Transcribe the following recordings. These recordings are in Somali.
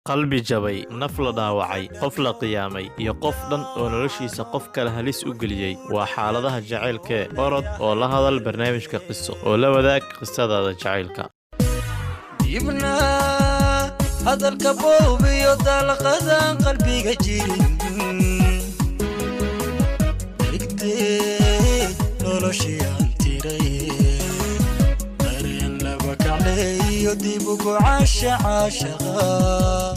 qalbi jabay, naf la dhaawacay, qof la qiyaamay iyo qof dhan oo noloshiisa qof kale halis u geliyey waa xaaladaha jacaylka orod oo la hadal barnaamijka qiso oo la wadaag qisadaada jacaylka dibna hadalka boobiyo dalqadan qalbiga jirin rigtee noloshii aan tiray dareen laba kacleeyo dib ugu caashaqa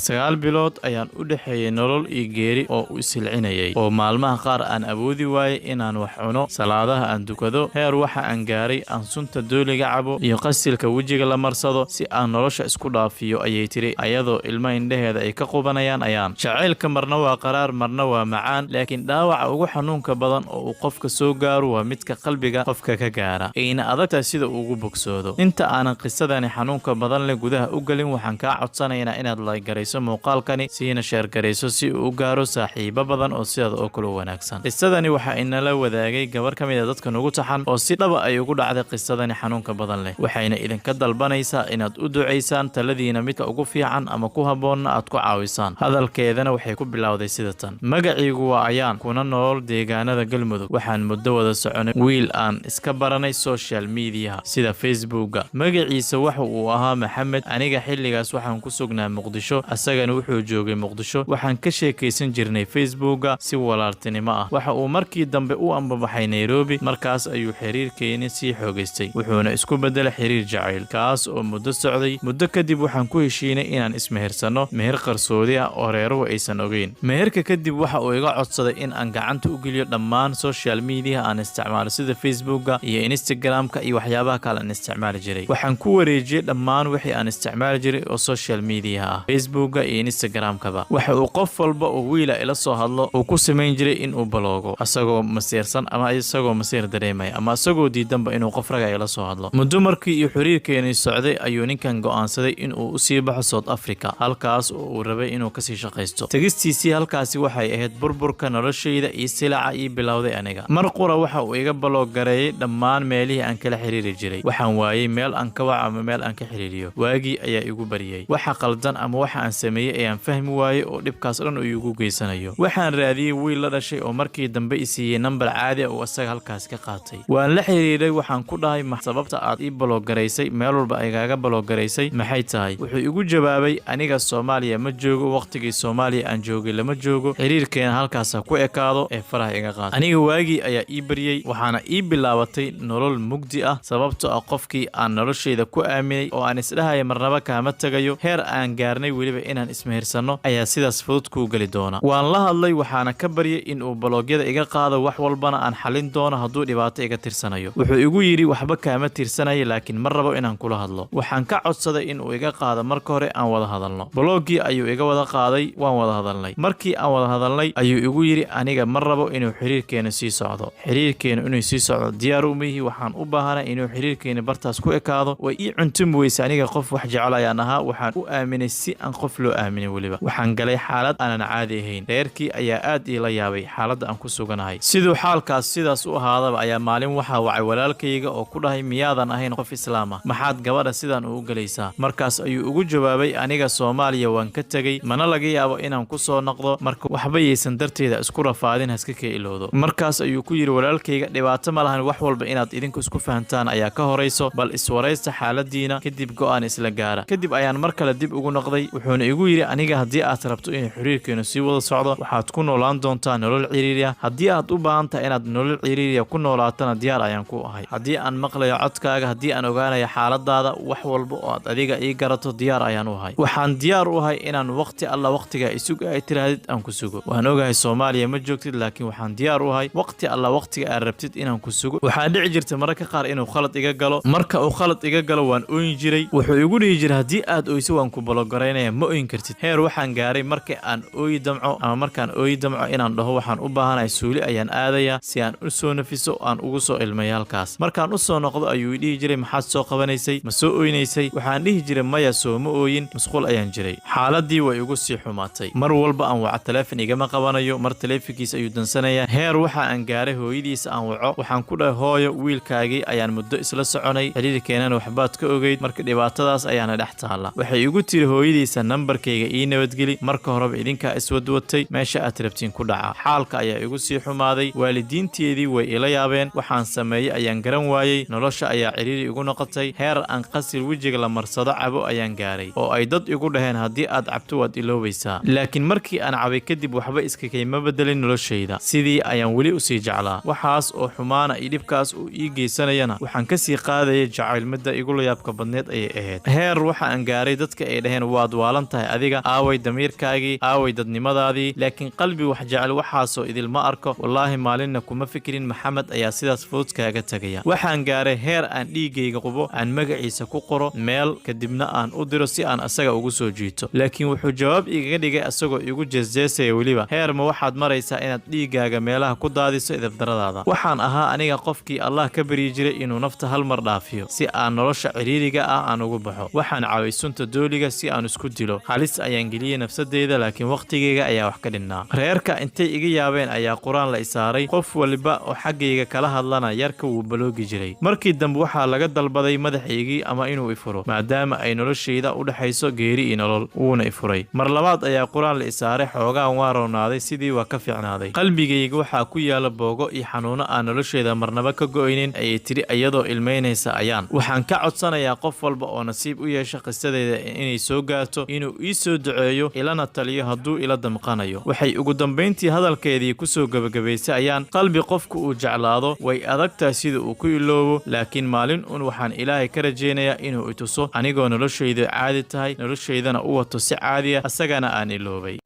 9 bilood ayaan u dhaxeeyay nolol iyo geeri oo u silcinayay oo maalmaha qaar aan awoodi waayay inaan wax cuno salaadaha aan dukado heer waxa aan gaaray aan sunta dooliga cabo iyo qasilka wajiga la marsado si aan nolosha isku dhaafiyo ayay tiri ayadoo ilma indhaheeda ay ka qubanayaan ayaan jacaylka marna waa qaraar marna waa macaan laakiin dhaawaca ugu xanuunka badan oo uu qofka soo gaaro waa midka qalbiga qofka ka gaara ayna adagta sida uu ugu bogsoodo inta aanan qisadani xanuunka badan leh gudaha u galin waxaan ka codsanaynaa inaad like muuqaalkani siina sheer gareyso si uu u gaaro saaxiibo badan oo sidaas oo kale wanaagsan qisadani waxa inala wadaagay gabar kamid ah dadka nagu taxan oo si dhab ah ay ugu dhacday qisadani xanuunka badan leh waxayna idinka dalbanaysaa inaad u duceysaan taladiina midka ugu fiican ama ku haboonna aad ku caawisaan hadalkeedana waxay ku bilowday sida tan magaciigu waa ayaan kuna nool deegaanada galmudug waxaan muddo wada soconay wiil aan iska baranay social media sida facebooka magaciisa waxa uu ahaa maxamed aniga xilligaas waxaan ku sugnaa muqdisho asagana wuxuu joogay muqdisho waxaan ka sheekaysan jirnay facebooka si walaaltinimo ah waxa uu markii dambe u ambabaxay Nairobi markaas ayuu xiriirkeena sii xoogaystay wuxuuna isku bedelay xiriir jacayl kaas oo muddo socday muddo kadib waxaan ku heshiinay inaan ismehersano meher qarsoodi ah oo reeruhu aysan ogeyn meherka kadib waxa uu iga codsaday in aan gacanta u geliyo dhammaan social media aan isticmaalo sida facebooka iyo instagramka iyo waxyaabaha kale aan isticmaali jiray waxaan ku wareejiyay dhammaan wixii aan isticmaali jiray oo social media ah Facebook iyo Instagram-kaba waxa uu qof walba oo wiila ila soo hadlo uu ku sameyn jiray in uu baloogo asagoo masiirsan ama isagoo masiir dareemay ama asagoo diidanba inuu qof raga ila soo hadlo muddo markii iyo xiriirkeena socday ayuu ninkan go'aansaday in uu u sii baxo South Africa halkaas oo uu rabay inuu ka sii shaqeysto tagistiisii halkaasi waxay ahayd burburka noloshayda iyo silaca iyo bilowday aniga mar qura waxa uu iga baloog gareeyay dhammaan meelihii aan kala xiriiri jiray waxaan waayay meel aan ka wac ama meel aan ka xiriiriyo waagi ayaa igu bariyay waxa qaldan ama waxa aan sameeyay ayaan fahmi waayay oo dhibkaas dhan uu igu geysanayo waxaan raadiyay wiil la dhashay oo markii dambe i siiyay number caadi ah oo asaga halkaas ka qaatay waan la xiriiray waxaan ku dhahay sababta aad ii baloog gareysay meel walba ay gaaga baloog gareysay maxay tahay wuxuu igu jawaabay aniga Soomaaliya ma joogo waqtigii Soomaaliya aan joogay lama joogo xiriirkeena halkaas ku ekaado ee faraha iga qaad aniga waagi ayaa ii bariyay waxaana ii bilaabatay nolol mugdi ah sababtoo ah qofkii aan noloshayda ku aaminay oo aan isdhahay marnaba kaama tagayo heer aan gaarnay waliba inaan ismehersano ayaa sidaas fudud ku gali doona waan la hadlay waxaana ka baryay in uu baloogyada iga qaado wax walbana aan xalin doono hadduu dhibaato iga tirsanayo wuxuu igu yiri waxba kaama tirsanayo laakiin mar rabo inaan kula hadlo waxaan ka codsaday in uu iga qaado marka hore aan wada hadalno balooggii ayuu iga wada qaaday waan wada hadalnay markii aan wada hadalnay ayuu igu yiri aniga mar rabo inuu xiriirkeena sii socdo xiriirkeena inuu sii socdo diyaar u mihi waxaan u baahanay inuu xiriirkeena bartaas ku ekaado way ii cuntum weysa aniga qof wax jecel ayaan ahaa waxaan u aaminay si aan qof loo aaminay waliba waxaan galay xaalad aanan caadi ahayn reerkii ayaa aad ii la yaabay xaaladda aan ku suganahay sidoo xaalkaas sidaas u ahaadaba ayaa maalin waxa wacay walaalkayga oo ku dhahay miyaadan ahayn qof islaam ah maxaad gabadha sidan u galaysaa markaas ayuu ugu jawaabay aniga Soomaaliya waan ka tagay mana laga yaabo inaan ku soo noqdo marka waxba yeesan darteeda isku rafaadin haska ka ilowdo markaas ayuu ku yiri walaalkayga dhibaato ma lahan wax walba inaad idinku isku fahantaan ayaa ka horeyso bal iswareysta xaaladiina kadib go'aan isla gaara kadib ayaan mar kale dib ugu noqday wuxuuna igu yiri aniga haddii aad rabto in xiriirkeenu sii wada socdo waxaad ku noolaan doontaa nolol ciriiriya haddii aad u baahan tahay inaad nolol ciriiriya ku noolaatana diyaar ayaan ku ahay haddii aan maqlayo codkaaga haddii aan ogaanayo xaaladaada wax walba oo aad adiga ii garato diyaar ayaan u ahay waxaan diyaar u ahay inaan waqti alla waqtiga isugu ay tiraadid aan ku sugo waan ogahay Soomaaliya ma joogtid laakiin waxaan diyaar u ahay waqti alla waqtiga aad rabtid inaan ku sugo waxaa dhici jirta mararka qaar inuu khalad iga galo marka uu khalad iga galo waan ooyin jiray wuxuu igu dhihi jiray haddii aad oyso waan ku balogaraynaya ma ooyin kartid heer waxaan gaaray markii aan ooyi damco ama markaan ooyi damco inaan dhaho waxaan u baahanahay suuli ayaan aadaya si aan u soo nafiso aan ugu soo ilmayo halkaas markaan u soo noqdo ayuu dhihi jiray maxaad soo qabanaysay ma soo ooynaysay waxaan dhihi jiray maya soo ma ooyin masquul ayaan jiray xaaladii way igu sii xumaatay mar walba aan waca telefoon igama qabanayo mar telefoonkiisa ayuu dansanaya heer waxa aan gaaray hooyadiisa aan waco waxaan ku dhahay hooyo wiilkaagii ayaan muddo isla soconay xiriirkeenana waxbaad ka ogeyd marka dhibaato dhibaatadaas ayaana dhex taalla. Waxay igu tiri hooyadiisa nambarkayga ii nabadgeli, marka horeba idinkaa iswadwatay, meesha aad rabtiin ku dhaca. Xaalka ayaa igu sii xumaaday, waalidiinteedii way ila yaabeen, waxaan sameeyey ayaan garan waayey, nolosha ayaa ciriiri igu noqotay, heer aan qasil wejiga la marsado cabo ayaan gaaray, oo ay dad igu dhaheen haddii aad cabto waad iloobaysaa. laakiin markii aan cabay kadib waxba iskakayma bedelin noloshayda, sidii ayaan weli usii jeclaa. waxaas oo xumaana iyo dhibkaas uu ii geysanayana waxaan kasii qaadayay jacaylmada igula yaabka badneed ayay ahayd. heer waxa aan gaaray dadka ay dhaheen waad waalan tahay adiga, aaway damiirkaagii, aaway dadnimadaadii, laakiin qalbi wax jecel waxaasoo idilma arko. wallaahi maalinna kuma fikirin maxamed ayaa sidaas fudud kaaga tegaya. waxaan gaaray heer aan dhiigayga qubo, aan magaciisa ku qoro meel, kadibna aan u diro si aan asaga ugu soo jiito. laakiin wuxuu jawaab igaga dhigay asagoo igu jeesjeesaya weliba, heer ma waxaad maraysaa inaad dhiigaaga meelaha ku daadiso idabdaradaada. waxaan ahaa aniga qofkii allah ka baryi jiray inuu nafta hal mar dhaafiyo si aan nolosha ciriiriga ah aan ugu baxo. waxaan cabay sunta dooliga si aan isku dilo, halis ayaan geliyey nafsadeyda, laakiin waqtigeyga ayaa wax ka dhinnaa. reerka intay iga yaabeen ayaa qur-aan la isaaray, qof waliba oo xaggayga kala hadlana yarka wuu baloogi jiray. markii dambe waxaa laga dalbaday madaxaygii ama inuu ifuro, maadaama ay noloshayda u dhexayso geeri iyo nolol, wuuna ifuray. mar labaad ayaa qur-aan la isaaray, xoogaan waa roonaaday, sidii waa ka fiicnaaday. qalbigayga waxaa ku yaala boogo iyo xanuuno aan noloshayda marnaba ka go'aynin, ayay tiri iyadoo ilmaynaysa ayaan. waxaan ka codsanayaa qof walba oo nasiib u yeesha qisadeyda inay soo gaarto inuu ii soo duceeyo, ilana taliyo hadduu ila damqanayo. waxay ugu dambayntii hadalkeedii kusoo gebagabaysay ayaan, qalbi qofku uu jeclaado way adagtahay sida uu ku iloobo, laakiin maalin un waxaan ilaahay ka rajaynayaa inuu ituso anigoo noloshaydu caadi tahay, noloshaydana u wato si caadiya, asagana aan iloobay.